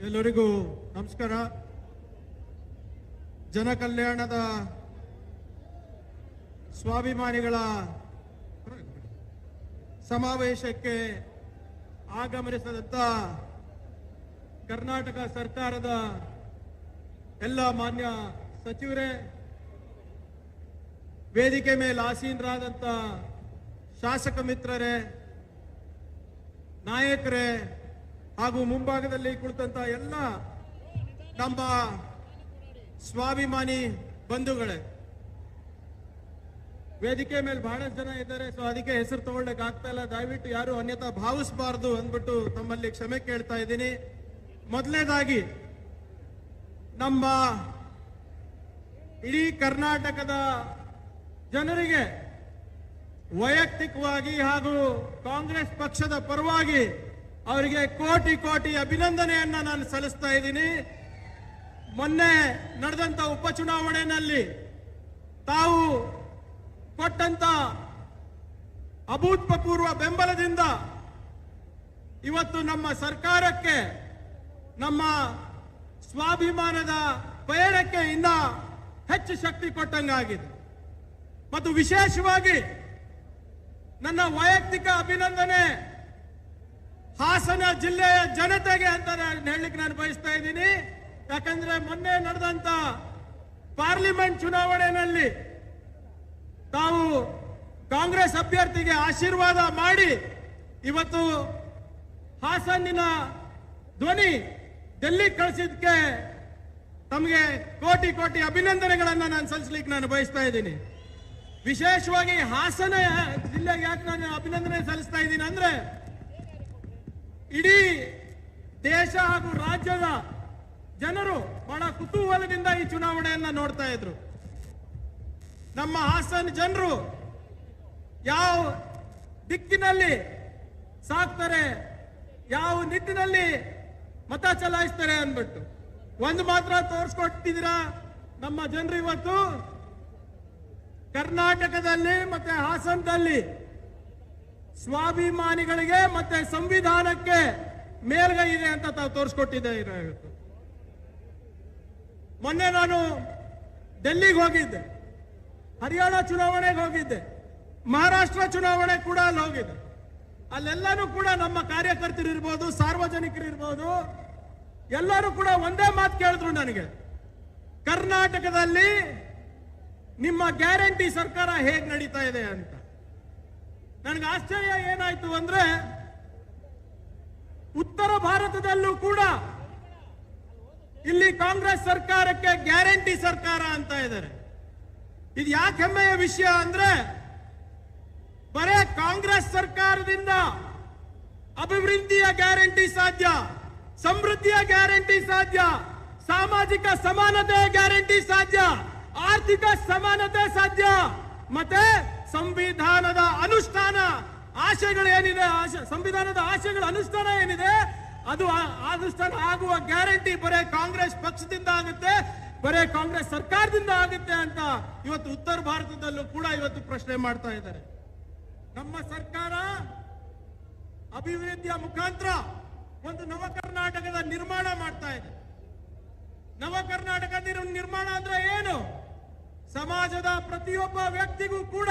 ಎಲ್ಲರಿಗೂ ನಮಸ್ಕಾರ. ಜನಕಲ್ಯಾಣದ ಸ್ವಾಭಿಮಾನಿಗಳ ಸಮಾವೇಶಕ್ಕೆ ಆಗಮಿಸಿದಂತ ಕರ್ನಾಟಕ ಸರ್ಕಾರದ ಎಲ್ಲ ಮಾನ್ಯ ಸಚಿವರೇ, ವೇದಿಕೆ ಮೇಲೆ ಆಸೀನರಾದಂತ ಶಾಸಕ ಮಿತ್ರರೇ, ನಾಯಕರೇ ಹಾಗೂ ಮುಂಭಾಗದಲ್ಲಿ ಕುಳಿತಂತ ಎಲ್ಲ ನಮ್ಮ ಸ್ವಾಭಿಮಾನಿ ಬಂಧುಗಳೇ, ವೇದಿಕೆ ಮೇಲೆ ಬಹಳಷ್ಟು ಜನ ಇದ್ದಾರೆ. ಸೊ ಅದಕ್ಕೆ ಹೆಸರು ತಗೊಳ್ಳಕ್ಕೆ ಆಗ್ತಾ ಇಲ್ಲ. ದಯವಿಟ್ಟು ಯಾರು ಅನ್ಯತಾ ಭಾವಿಸಬಾರ್ದು ಅಂದ್ಬಿಟ್ಟು ತಮ್ಮಲ್ಲಿ ಕ್ಷಮೆ ಕೇಳ್ತಾ ಇದ್ದೀನಿ. ಮೊದಲನೇದಾಗಿ ನಮ್ಮ ಇಡೀ ಕರ್ನಾಟಕದ ಜನರಿಗೆ ವೈಯಕ್ತಿಕವಾಗಿ ಹಾಗೂ ಕಾಂಗ್ರೆಸ್ ಪಕ್ಷದ ಪರವಾಗಿ ಅವರಿಗೆ ಕೋಟಿ ಕೋಟಿ ಅಭಿನಂದನೆಯನ್ನ ನಾನು ಸಲ್ಲಿಸ್ತಾ ಇದ್ದೀನಿ. ಮೊನ್ನೆ ನಡೆದಂತ ಉಪಚುನಾವಣೆಯಲ್ಲಿ ತಾವು ಕೊಟ್ಟಂತ ಅಭೂತಪೂರ್ವ ಬೆಂಬಲದಿಂದ ಇವತ್ತು ನಮ್ಮ ಸರ್ಕಾರಕ್ಕೆ, ನಮ್ಮ ಸ್ವಾಭಿಮಾನದ ಪಯಣಕ್ಕೆ ಇನ್ನ ಹೆಚ್ಚು ಶಕ್ತಿ ಕೊಟ್ಟಂಗಾಗಿದೆ. ಮತ್ತು ವಿಶೇಷವಾಗಿ ನನ್ನ ವೈಯಕ್ತಿಕ ಅಭಿನಂದನೆ ಹಾಸನ ಜಿಲ್ಲೆಯ ಜನತೆಗೆ ಅಂತ ಹೇಳಲಿಕ್ಕೆ ನಾನು ಬಯಸ್ತಾ ಇದ್ದೀನಿ. ಯಾಕಂದ್ರೆ ಮೊನ್ನೆ ನಡೆದಂತ ಪಾರ್ಲಿಮೆಂಟ್ ಚುನಾವಣೆಯಲ್ಲಿ ತಾವು ಕಾಂಗ್ರೆಸ್ ಅಭ್ಯರ್ಥಿಗೆ ಆಶೀರ್ವಾದ ಮಾಡಿ ಇವತ್ತು ಹಾಸನಿನ ಧ್ವನಿ ಡೆಲ್ಲಿ ಕಳಿಸಿದ್ದಕ್ಕೆ ತಮಗೆ ಕೋಟಿ ಕೋಟಿ ಅಭಿನಂದನೆಗಳನ್ನ ನಾನು ಸಲ್ಲಿಸಲಿಕ್ಕೆ ನಾನು ಬಯಸ್ತಾ ಇದ್ದೀನಿ. ವಿಶೇಷವಾಗಿ ಹಾಸನ ಜಿಲ್ಲೆಗೆ ಯಾಕೆ ನಾನು ಅಭಿನಂದನೆ ಸಲ್ಲಿಸ್ತಾ ಇದ್ದೀನಿ ಅಂದ್ರೆ, ಇಡೀ ದೇಶ ಹಾಗೂ ರಾಜ್ಯದ ಜನರು ಬಹಳ ಕುತೂಹಲದಿಂದ ಈ ಚುನಾವಣೆಯನ್ನ ನೋಡ್ತಾ ಇದ್ರು. ನಮ್ಮ ಹಾಸನ ಜನರು ಯಾವ ದಿಕ್ಕಿನಲ್ಲಿ ಸಾಕ್ತಾರೆ, ಯಾವ ನಿಟ್ಟಿನಲ್ಲಿ ಮತ ಚಲಾಯಿಸ್ತಾರೆ ಅಂದ್ಬಿಟ್ಟು ಒಂದು ಮಾತ್ರ ತೋರಿಸ್ಕೊಟ್ಟಿದ್ದೀರಾ ನಮ್ಮ ಜನರು. ಇವತ್ತು ಕರ್ನಾಟಕದಲ್ಲಿ ಮತ್ತೆ ಹಾಸನದಲ್ಲಿ ಸ್ವಾಭಿಮಾನಿಗಳಿಗೆ ಮತ್ತೆ ಸಂವಿಧಾನಕ್ಕೆ ಮೇಲ್ಗೈ ಇದೆ ಅಂತ ತಾವು ತೋರಿಸ್ಕೊಟ್ಟಿದ್ದೀರಾ. ಮೊನ್ನೆ ನಾನು ಡೆಲ್ಲಿಗೆ ಹೋಗಿದ್ದೆ, ಹರಿಯಾಣ ಚುನಾವಣೆಗೆ ಹೋಗಿದ್ದೆ, ಮಹಾರಾಷ್ಟ್ರ ಚುನಾವಣೆ ಕೂಡ ಅಲ್ಲಿ ಹೋಗಿದ್ದೆ. ಅಲ್ಲೆಲ್ಲಾನು ಕೂಡ ನಮ್ಮ ಕಾರ್ಯಕರ್ತರು ಇರ್ಬೋದು, ಸಾರ್ವಜನಿಕರು ಇರ್ಬೋದು, ಎಲ್ಲರೂ ಕೂಡ ಒಂದೇ ಮಾತು ಕೇಳಿದ್ರು ನನಗೆ, ಕರ್ನಾಟಕದಲ್ಲಿ ನಿಮ್ಮ ಗ್ಯಾರಂಟಿ ಸರ್ಕಾರ ಹೇಗೆ ನಡೀತಾ ಇದೆ ಅಂತ. ನನಗೆ ಆಶ್ಚರ್ಯ ಏನಾಯ್ತು ಅಂದ್ರೆ, ಉತ್ತರ ಭಾರತದಲ್ಲೂ ಕೂಡ ಇಲ್ಲಿ ಕಾಂಗ್ರೆಸ್ ಸರ್ಕಾರಕ್ಕೆ ಗ್ಯಾರಂಟಿ ಸರ್ಕಾರ ಅಂತ ಇದ್ದಾರೆ. ಇದು ಯಾಕೆ ಹೆಮ್ಮೆಯ ವಿಷಯ ಅಂದ್ರೆ, ಬರೇ ಕಾಂಗ್ರೆಸ್ ಸರ್ಕಾರದಿಂದ ಅಭಿವೃದ್ಧಿಯ ಗ್ಯಾರಂಟಿ ಸಾಧ್ಯ, ಸಮೃದ್ಧಿಯ ಗ್ಯಾರಂಟಿ ಸಾಧ್ಯ, ಸಾಮಾಜಿಕ ಸಮಾನತೆಯ ಗ್ಯಾರಂಟಿ ಸಾಧ್ಯ, ಆರ್ಥಿಕ ಸಮಾನತೆ ಸಾಧ್ಯ, ಮತ್ತೆ ಸಂವಿಧಾನದ ಅನುಷ್ಠಾನ ಆಶಯಗಳು ಏನಿದೆ, ಸಂವಿಧಾನದ ಆಶಯಗಳ ಅನುಷ್ಠಾನ ಏನಿದೆ ಅದು ಅನುಷ್ಠಾನ ಆಗುವ ಗ್ಯಾರಂಟಿ ಬರೇ ಕಾಂಗ್ರೆಸ್ ಪಕ್ಷದಿಂದ ಆಗುತ್ತೆ, ಬರೇ ಕಾಂಗ್ರೆಸ್ ಸರ್ಕಾರದಿಂದ ಆಗುತ್ತೆ ಅಂತ ಇವತ್ತು ಉತ್ತರ ಭಾರತದಲ್ಲೂ ಕೂಡ ಇವತ್ತು ಪ್ರಶ್ನೆ ಮಾಡ್ತಾ ಇದ್ದಾರೆ. ನಮ್ಮ ಸರ್ಕಾರ ಅಭಿವೃದ್ಧಿಯ ಮುಖಾಂತರ ಒಂದು ನವ ಕರ್ನಾಟಕದ ನಿರ್ಮಾಣ ಮಾಡ್ತಾ ಇದೆ. ನವ ಕರ್ನಾಟಕ ನಿರ್ಮಾಣ ಅಂದ್ರೆ ಏನು? ಸಮಾಜದ ಪ್ರತಿಯೊಬ್ಬ ವ್ಯಕ್ತಿಗೂ ಕೂಡ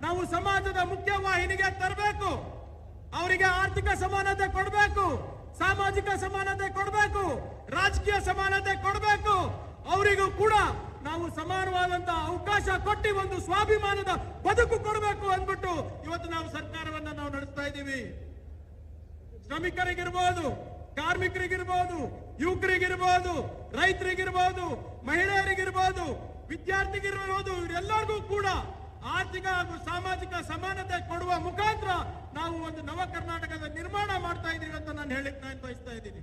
ನಾವು ಸಮಾಜದ ಮುಖ್ಯವಾಹಿನಿಗೆ ತರಬೇಕು, ಅವರಿಗೆ ಆರ್ಥಿಕ ಸಮಾನತೆ ಕೊಡಬೇಕು, ಸಾಮಾಜಿಕ ಸಮಾನತೆ ಕೊಡಬೇಕು, ರಾಜಕೀಯ ಸಮಾನತೆ ಕೊಡಬೇಕು, ಅವರಿಗೂ ಕೂಡ ನಾವು ಸಮಾನವಾದಂತಹ ಅವಕಾಶ ಕೊಟ್ಟು ಒಂದು ಸ್ವಾಭಿಮಾನದ ಬದುಕು ಕೊಡಬೇಕು ಅಂದ್ಬಿಟ್ಟು ಇವತ್ತು ನಾವು ಸರ್ಕಾರವನ್ನ ನಾವು ನಡೆಸ್ತಾ ಇದ್ದೀವಿ. ಶ್ರಮಿಕರಿಗಿರ್ಬೋದು, ಕಾರ್ಮಿಕರಿಗಿರ್ಬೋದು, ಯುವಕರಿಗಿರ್ಬೋದು, ರೈತರಿಗಿರ್ಬೋದು, ಮಹಿಳೆಯರಿಗಿರ್ಬೋದು, ವಿದ್ಯಾರ್ಥಿಗಿರ್ಬೋದು, ಇವರೆಲ್ಲರಿಗೂ ಕೂಡ ಆರ್ಥಿಕ ಹಾಗೂ ಸಾಮಾಜಿಕ ಸಮಾನತೆ ಕೊಡುವ ಮುಖಾಂತರ ನಾವು ಒಂದು ನವ ಕರ್ನಾಟಕದ ನಿರ್ಮಾಣ ಮಾಡ್ತಾ ಇದ್ದೀವಿ ಅಂತ ನಾನು ಹೇಳಿಕ್ ನಾನು ಬಯಸ್ತಾ ಇದ್ದೀನಿ.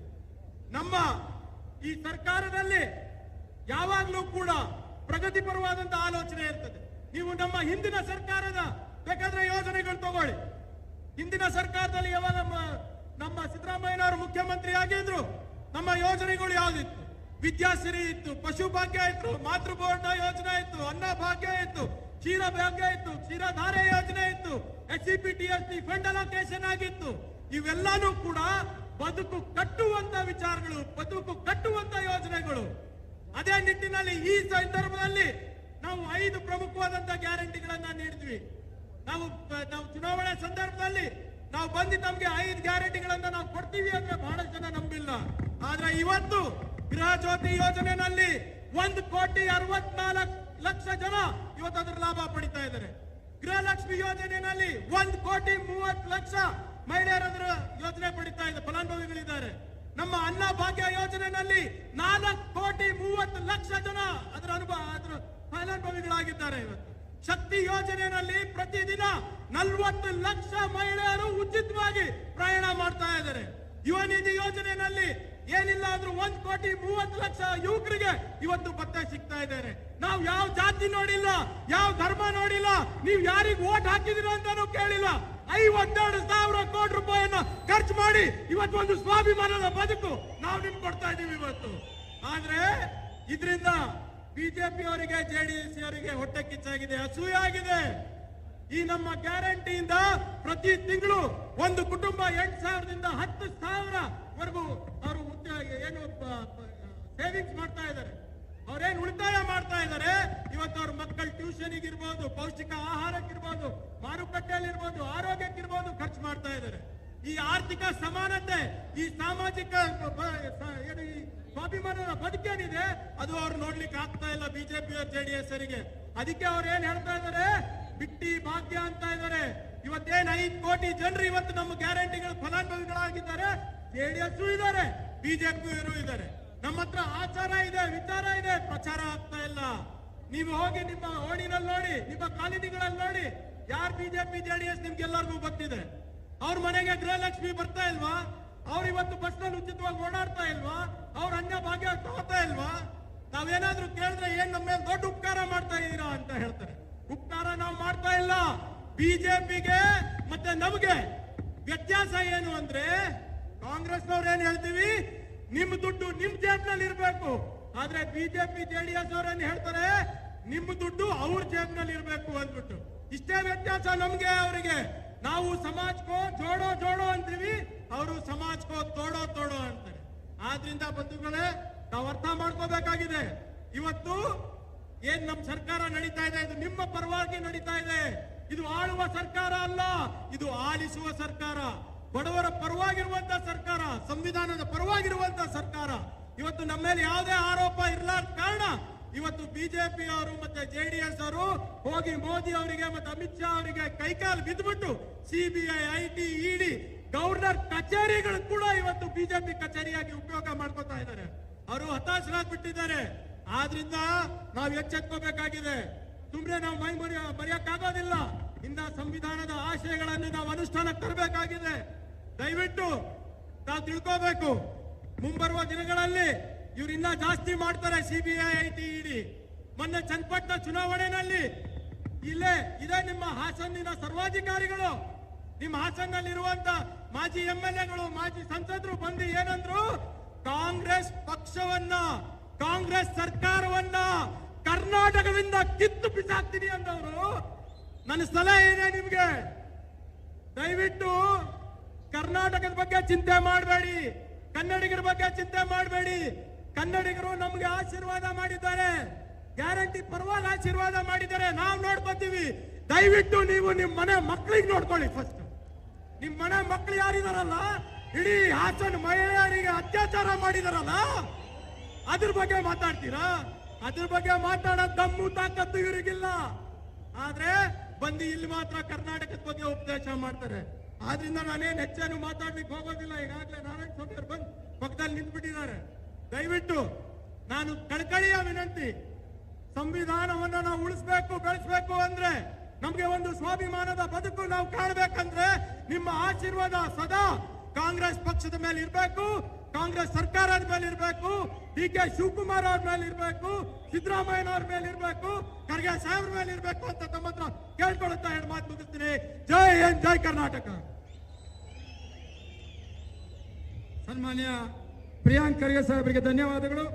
ನಮ್ಮ ಈ ಸರ್ಕಾರದಲ್ಲಿ ಯಾವಾಗಲೂ ಕೂಡ ಪ್ರಗತಿಪರವಾದಂತಹ ಆಲೋಚನೆ ಇರ್ತದೆ. ನೀವು ನಮ್ಮ ಹಿಂದಿನ ಸರ್ಕಾರದ ಬೇಕಾದ್ರೆ ಯೋಜನೆಗಳು ತಗೊಳ್ಳಿ. ಹಿಂದಿನ ಸರ್ಕಾರದಲ್ಲಿ ಯಾವಾಗ ನಮ್ಮ ಸಿದ್ದರಾಮಯ್ಯನವರು ಮುಖ್ಯಮಂತ್ರಿ ಆಗಿದ್ರು, ನಮ್ಮ ಯೋಜನೆಗಳು ಯಾವ್ದಿತ್ತು? ವಿದ್ಯಾಸಿರಿ ಇತ್ತು, ಪಶು ಭಾಗ್ಯ ಇತ್ತು, ಮಾತೃಬೋರ್ಡ ಯೋಜನೆ ಇತ್ತು, ಅನ್ನ ಭಾಗ್ಯ ಇತ್ತು, ಕ್ಷೀರ ಭಾಗ್ಯ ಇತ್ತು, ಕ್ಷೀರಧಾರೆ ಯೋಜನೆ ಇತ್ತು, HCPTST ಫಂಡ್ ಅಲೋಕೇಶನ್ ಆಗಿತ್ತು. ಇವೆಲ್ಲಾನು ಕೂಡ ಬದುಕು ಕಟ್ಟುವಂತ ವಿಚಾರಗಳು, ಬದುಕು ಕಟ್ಟುವಂತ ಯೋಜನೆಗಳು. ಅದೇ ನಿಟ್ಟಿನಲ್ಲಿ ಈ ಸಂದರ್ಭದಲ್ಲಿ ನಾವು 5 ಪ್ರಮುಖವಾದಂತ ಗ್ಯಾರಂಟಿಗಳನ್ನ ನೀಡಿದ್ವಿ. ನಾವು ಚುನಾವಣೆ ಸಂದರ್ಭದಲ್ಲಿ ನಾವು ಬಂದು ನಮ್ಗೆ 5 ಗ್ಯಾರಂಟಿಗಳನ್ನ ನಾವು ಕೊಡ್ತೀವಿ ಅಂದ್ರೆ ಬಹಳಷ್ಟು ಜನ ನಂಬಿಲ್ಲ. ಆದ್ರೆ ಇವತ್ತು ಗೃಹ ಜ್ಯೋತಿ ಯೋಜನೆಯಲ್ಲಿ 1,64,00,000 ಜನ ಇವತ್ತು ಅದರ ಲಾಭ ಪಡಿತಾ ಇದ್ದಾರೆ. ಗೃಹಲಕ್ಷ್ಮಿ ಯೋಜನೆಯಲ್ಲಿ 1,30,00,000 ಮಹಿಳೆಯರ ಯೋಜನೆ ಪಡಿತಾ ಇದೆ, ಫಲಾನುಭವಿಗಳಿದ್ದಾರೆ. ನಮ್ಮ ಅನ್ನ ಭಾಗ್ಯ ಯೋಜನೆಯಲ್ಲಿ 4,30,00,000 ಜನ ಅದರ ಫಲಾನುಭವಿಗಳಾಗಿದ್ದಾರೆ. ಇವತ್ತು ಶಕ್ತಿ ಯೋಜನೆಯಲ್ಲಿ ಪ್ರತಿದಿನ 40 ಲಕ್ಷ ಮಹಿಳೆಯರು ಉಚಿತವಾಗಿ ಪ್ರಯಾಣ ಮಾಡ್ತಾ ಇದ್ದಾರೆ. ಯುವ ನಿಧಿ ಯೋಜನೆಯಲ್ಲಿ ಏನಿಲ್ಲ ಅಂದ್ರೂ 1,30,00,000 ಯುವಕರಿಗೆ ಇವತ್ತು ಭತ್ಯೆ ಸಿಗ್ತಾ ಇದ್ದಾರೆ. ನಾವು ಯಾವ ಜಾತಿ ನೋಡಿಲ್ಲ, ಯಾವ ಧರ್ಮ ನೋಡಿಲ್ಲ, ನೀವು ಯಾರಿಗೆ ವೋಟ್ ಹಾಕಿದಿರ ಅಂತಾನು ಕೇಳಿಲ್ಲ. 52,000 ಕೋಟಿ ರೂಪಾಯಿಯನ್ನ ಖರ್ಚು ಮಾಡಿ ಇವತ್ತು ಒಂದು ಸ್ವಾಭಿಮಾನದ ಬದುಕು ನಾವು ನಿಮ್ಗೆ ಕೊಡ್ತಾ ಇದೀವಿ ಇವತ್ತು. ಆದ್ರೆ ಇದರಿಂದ ಬಿಜೆಪಿ ಅವರಿಗೆ, ಜೆಡಿಎಸ್ ಅವರಿಗೆ ಹೊಟ್ಟೆ ಕಿಚ್ಚಾಗಿದೆ, ಅಸೂಯೆ ಆಗಿದೆ. ಈ ನಮ್ಮ ಗ್ಯಾರಂಟಿಯಿಂದ ಪ್ರತಿ ತಿಂಗಳು ಒಂದು ಕುಟುಂಬ 8,000ದಿಂದ 10,000 ವರೆಗೂ ಅವರು ಏನು ಸೇವಿಂಗ್ಸ್ ಮಾಡ್ತಾ ಇದ್ದಾರೆ, ಅವ್ರೇನು ಉಳಿತಾಯ ಮಾಡ್ತಾ ಇದ್ದಾರೆ. ಇವತ್ತು ಅವ್ರ ಮಕ್ಕಳ ಟ್ಯೂಷನ್ಗೆ ಇರ್ಬೋದು, ಪೌಷ್ಟಿಕ ಆಹಾರಕ್ಕಿರ್ಬೋದು, ಮಾರುಕಟ್ಟೆಯಲ್ಲಿರ್ಬೋದು, ಆರೋಗ್ಯಕ್ಕಿರ್ಬೋದು ಖರ್ಚು ಮಾಡ್ತಾ ಇದ್ದಾರೆ. ಈ ಆರ್ಥಿಕ ಸಮಾನತೆ, ಈ ಸಾಮಾಜಿಕ ಸ್ವಾಭಿಮಾನದ ಬದುಕೇನಿದೆ ಅದು ಅವ್ರು ನೋಡ್ಲಿಕ್ಕೆ ಆಗ್ತಾ ಇಲ್ಲ ಬಿಜೆಪಿ ಜೆಡಿಎಸ್ ಅವರಿಗೆ. ಅದಕ್ಕೆ ಅವ್ರು ಏನ್ ಹೇಳ್ತಾ ಇದ್ದಾರೆ, ಬಿಟ್ಟಿ ಭಾಗ್ಯ ಅಂತ ಇದ್ದಾರೆ. ಇವತ್ತೇನ್ 5 ಕೋಟಿ ಜನರು ಇವತ್ತು ನಮ್ಮ ಗ್ಯಾರಂಟಿಗಳ ಫಲಾನುಭವಿಗಳಾಗಿದ್ದಾರೆ. ಜೆಡಿಎಸ್ ಇದ್ದಾರೆ, ಬಿಜೆಪಿಯವರು ಇದ್ದಾರೆ. ನಮ್ಮ ಹತ್ರ ಆಚಾರ ಇದೆ, ವಿಚಾರ ಇದೆ, ಪ್ರಚಾರ ಆಗ್ತಾ ಇಲ್ಲ. ನೀವು ಹೋಗಿ ನಿಮ್ಮ ಓಣಿನಲ್ಲಿ ನೋಡಿ, ನಿಮ್ಮ ಕಾಲೋನಿಗಳಲ್ಲಿ ನೋಡಿ, ಯಾರು ಬಿಜೆಪಿ ಜೆಡಿಎಸ್ ನಿಮ್ಗೆಲ್ಲರಿಗೂ ಗೊತ್ತಿದೆ. ಅವ್ರ ಮನೆಗೆ ಗೃಹಲಕ್ಷ್ಮಿ ಬರ್ತಾ ಇಲ್ವಾ? ಅವ್ರು ಇವತ್ತು ಬಸ್ ನಲ್ಲಿ ಉಚಿತವಾಗಿ ಓಡಾಡ್ತಾ ಇಲ್ವಾ? ಅವ್ರ ಅನ್ನ ಭಾಗ್ಯ ತಗೋತಾ ಇಲ್ವಾ? ನಾವೇನಾದ್ರೂ ಕೇಳಿದ್ರೆ ಏನ್ ನಮ್ಮ ಮೇಲೆ ದೊಡ್ಡ ಉಪಕಾರ ಮಾಡ್ತಾ ಇದೀರಾ ಅಂತ ಹೇಳ್ತಾರೆ. ಉಪಕಾರ ನಾವು ಮಾಡ್ತಾ ಇಲ್ಲ. ಬಿಜೆಪಿಗೆ ಮತ್ತೆ ನಮಗೆ ವ್ಯತ್ಯಾಸ ಏನು ಅಂದ್ರೆ, ಕಾಂಗ್ರೆಸ್ನವ್ರು ಏನ್ ಹೇಳ್ತೀವಿ, ನಿಮ್ ದುಡ್ಡು ನಿಮ್ ಜೇಬ್ನಲ್ಲಿ ಇರ್ಬೇಕು. ಆದ್ರೆ ಬಿಜೆಪಿ ಜೆಡಿಎಸ್ ಅವ್ರೇನ್ ಹೇಳ್ತಾರೆ, ನಿಮ್ ದುಡ್ಡು ಅವ್ರ ಜೇಬ್ನಲ್ಲಿ ಇರ್ಬೇಕು ಅಂದ್ಬಿಟ್ಟು. ಇಷ್ಟೇ ವ್ಯತ್ಯಾಸ ನಮ್ಗೆ ಅವರಿಗೆ. ನಾವು ಸಮಾಜ್ಕೋ ಜೋಡೋ ಜೋಡೋ ಅಂತೀವಿ, ಅವರು ಸಮಾಜ್ಕೋ ತೋಡೋ ತೋಡೋ ಅಂತಾರೆ. ಆದ್ರಿಂದ ಬಂಧುಗಳೇ, ನಾವು ಅರ್ಥ ಮಾಡ್ಕೋಬೇಕಾಗಿದೆ. ಇವತ್ತು ಏನ್ ನಮ್ ಸರ್ಕಾರ ನಡೀತಾ ಇದೆ, ಇದು ನಿಮ್ಮ ಪರವಾಗಿ ನಡೀತಾ ಇದೆ. ಇದು ಆಳುವ ಸರ್ಕಾರ ಅಲ್ಲ, ಇದು ಆಲಿಸುವ ಸರ್ಕಾರ, ಬಡವರ ಪರವಾಗಿರುವಂತ ಸರ್ಕಾರ, ಸಂವಿಧಾನದ ಪರವಾಗಿರುವಂತ ಸರ್ಕಾರ. ಇವತ್ತು ನಮ್ಮ ಮೇಲೆ ಯಾವುದೇ ಆರೋಪ ಇರಲಾರ ಕಾರಣ ಇವತ್ತು ಬಿಜೆಪಿ ಅವರು ಮತ್ತೆ ಜೆಡಿಎಸ್ ಅವರು ಹೋಗಿ ಮೋದಿ ಅವರಿಗೆ ಮತ್ತೆ ಅಮಿತ್ ಶಾ ಅವರಿಗೆ ಕೈಕಾಲು ಬಿದ್ದುಬಿಟ್ಟು ಸಿಬಿಐ, ಐಟಿ, ಇಡಿ, ಗವರ್ನರ್ ಕಚೇರಿಗಳು ಕೂಡ ಇವತ್ತು ಬಿಜೆಪಿ ಕಚೇರಿಯಾಗಿ ಉಪಯೋಗ ಮಾಡ್ಕೋತಾ ಇದ್ದಾರೆ. ಅವರು ಹತಾಶರಾಗ್ಬಿಟ್ಟಿದ್ದಾರೆ. ಆದ್ರಿಂದ ನಾವು ಎಚ್ಚೆತ್ಕೋಬೇಕಾಗಿದೆ. ಸುಮ್ಮನೆ ನಾವು ಮರೆಯಕ್ಕಾಗೋದಿಲ್ಲ. ಇಂಥ ಸಂವಿಧಾನದ ಆಶಯಗಳನ್ನು ನಾವು ಅನುಷ್ಠಾನಕ್ಕೆ ತರಬೇಕಾಗಿದೆ. ದಯವಿಟ್ಟು ನಾವು ತಿಳ್ಕೋಬೇಕು. ಮುಂಬರುವ ದಿನಗಳಲ್ಲಿ ಇವ್ರು ಇನ್ನ ಜಾಸ್ತಿ ಮಾಡ್ತಾರೆ. ಸಿಬಿಐ, ಐಟಿ, ಇಡಿ. ಮೊನ್ನೆ ಚನ್ನಪಟ್ಟಣ ಚುನಾವಣೆಯಲ್ಲಿ ಇಲ್ಲೇ ಇದೇ ನಿಮ್ಮ ಹಾಸನ್ನಿನ ಸರ್ವಾಧಿಕಾರಿಗಳು, ನಿಮ್ಮ ಹಾಸನ್ನಲ್ಲಿರುವಂತ ಮಾಜಿ MLAಗಳು, ಮಾಜಿ ಸಂಸದರು ಬಂದು ಏನಂದ್ರು, ಕಾಂಗ್ರೆಸ್ ಪಕ್ಷವನ್ನ, ಕಾಂಗ್ರೆಸ್ ಸರ್ಕಾರವನ್ನ ಕರ್ನಾಟಕದಿಂದ ಕಿತ್ತು ಬಿಸಾಕ್ತೀನಿ ಅಂದವರು. ನನ್ನ ಸಲಹೆ ಏನೇ ನಿಮ್ಗೆ, ದಯವಿಟ್ಟು ಕರ್ನಾಟಕದ ಬಗ್ಗೆ ಚಿಂತೆ ಮಾಡಬೇಡಿ, ಕನ್ನಡಿಗರ ಬಗ್ಗೆ ಚಿಂತೆ ಮಾಡಬೇಡಿ. ಕನ್ನಡಿಗರು ನಮ್ಗೆ ಆಶೀರ್ವಾದ ಮಾಡಿದ್ದಾರೆ, ಗ್ಯಾರಂಟಿ ಪರವಾಗಿ ಆಶೀರ್ವಾದ ಮಾಡಿದ್ದಾರೆ, ನಾವು ನೋಡ್ಕೊತೀವಿ. ದಯವಿಟ್ಟು ನೀವು ನಿಮ್ಮ ಮನೆ ಮಕ್ಕಳಿಗೆ ನೋಡ್ಕೊಳ್ಳಿ. ಫಸ್ಟ್ ನಿಮ್ಮ ಮನೆ ಮಕ್ಕಳು ಯಾರಿದಾರಲ್ಲ, ಇಡೀ ಹಾಸನ ಮಹಿಳೆಯರಿಗೆ ಅತ್ಯಾಚಾರ ಮಾಡಿದಾರಲ್ಲ, ಅದ್ರ ಬಗ್ಗೆ ಮಾತಾಡ್ತೀರಾ? ಅದ್ರ ಬಗ್ಗೆ ಮಾತಾಡೋ ದಮ್ಮು ತಾಕತ್ತು ಇವರಿಗಿಲ್ಲ. ಆದ್ರೆ ಬಂದು ಇಲ್ಲಿ ಮಾತ್ರ ಕರ್ನಾಟಕದ ಬಗ್ಗೆ ಉಪದೇಶ ಮಾಡ್ತಾರೆ. ಆದ್ರಿಂದ ನಾನೇನು ಹೆಚ್ಚೇನು ಮಾತಾಡ್ಲಿಕ್ಕೆ ಹೋಗೋದಿಲ್ಲ. ಈಗಾಗಲೇ ನಾರಾಯಣ ಸ್ವಾಮಿ ಅವರು ಬಂದು ಪಕ್ಕದಲ್ಲಿ ನಿಂತ್ಬಿಟ್ಟಿದ್ದಾರೆ. ದಯವಿಟ್ಟು ನಾನು ಕಳಕಳಿಯ ವಿನಂತಿ, ಸಂವಿಧಾನವನ್ನ ನಾವು ಉಳಿಸ್ಬೇಕು, ಬೆಳೆಸಬೇಕು ಅಂದ್ರೆ, ನಮ್ಗೆ ಒಂದು ಸ್ವಾಭಿಮಾನದ ಬದುಕು ನಾವು ಕಾಣಬೇಕಂದ್ರೆ ನಿಮ್ಮ ಆಶೀರ್ವಾದ ಸದಾ ಕಾಂಗ್ರೆಸ್ ಪಕ್ಷದ ಮೇಲೆ ಇರಬೇಕು, ಕಾಂಗ್ರೆಸ್ ಸರ್ಕಾರದ ಮೇಲೆ ಇರಬೇಕು, DK ಶಿವಕುಮಾರ್ ಅವ್ರ ಮೇಲೆ ಇರಬೇಕು, ಸಿದ್ದರಾಮಯ್ಯನವ್ರ ಮೇಲೆ ಇರಬೇಕು, ಖರ್ಗೆ ಸಾಹೇಬ್ರ ಮೇಲೆ ಇರಬೇಕು ಅಂತ ತಮ್ಮ ಹತ್ರ ಕೇಳ್ಕೊಳುತ್ತಾ ಎರಡು ಮಾತು ಮುಗಿಸ್ತೀನಿ. ಜೈ ಹಿಂದ್, ಜೈ ಕರ್ನಾಟಕ. ಸನ್ಮಾನ್ಯ ಪ್ರಿಯಾಂಕ್ ಖರ್ಗೆ ಸಾಹೇಬರಿಗೆ ಧನ್ಯವಾದಗಳು.